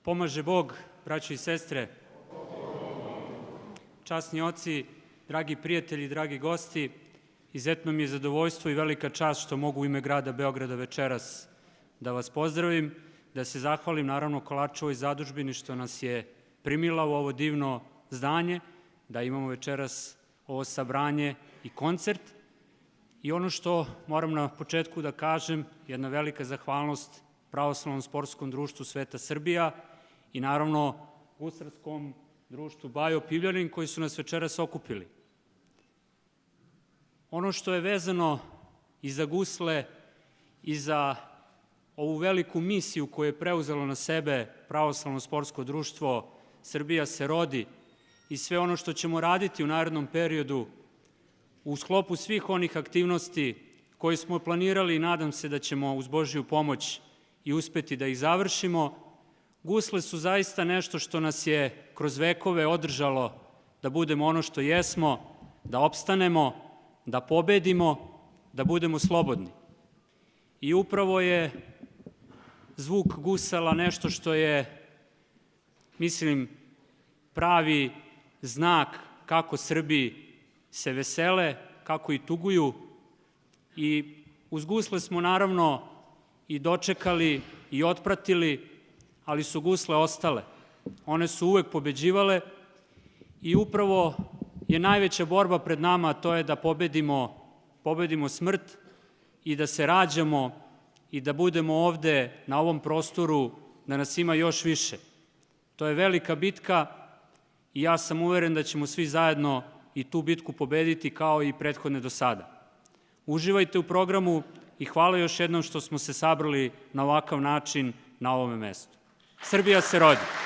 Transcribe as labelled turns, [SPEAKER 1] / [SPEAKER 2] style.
[SPEAKER 1] Pomaže Bog, braćo i sestre, časni oci, dragi prijatelji, dragi gosti, izuzetno mi je zadovoljstvo i velika čast što mogu u ime grada Beograda večeras da vas pozdravim, da se zahvalim naravno Kolarčevoj zadužbini što nas je primila u ovo divno zdanje, da imamo večeras ovo sabranje i koncert. I ono što moram na početku da kažem, jedna velika zahvalnost Pravoslavnom sportskom društvu Sveta Srbija i naravno Gusarskom društvu Bajo Pivljanin koji su nas večeras okupili. Ono što je vezano i za gusle i za ovu veliku misiju koju je preuzelo na sebe Pravoslavno sportsko društvo Srbija se rodi i sve ono što ćemo raditi u narednom periodu u sklopu svih onih aktivnosti koje smo planirali i nadam se da ćemo uz Božju pomoć i uspeti da ih završimo, gusle su zaista nešto što nas je kroz vekove održalo da budemo ono što jesmo, da opstanemo, da pobedimo, da budemo slobodni. I upravo je zvuk gusala nešto što je, mislim, pravi znak kako Srbi se vesele, kako i tuguju. I uz gusle smo naravno i dočekali i otpratili, ali su gusle ostale. One su uvek pobeđivale i upravo je najveća borba pred nama, a to je da pobedimo smrt i da se rađamo i da budemo ovde na ovom prostoru, da nas ima još više. To je velika bitka i ja sam uveren da ćemo svi zajedno i tu bitku pobediti kao i prethodne do sada. Uživajte u programu i hvala još jednom što smo se sabrali na ovakav način na ovome mestu. Srbija se rodi!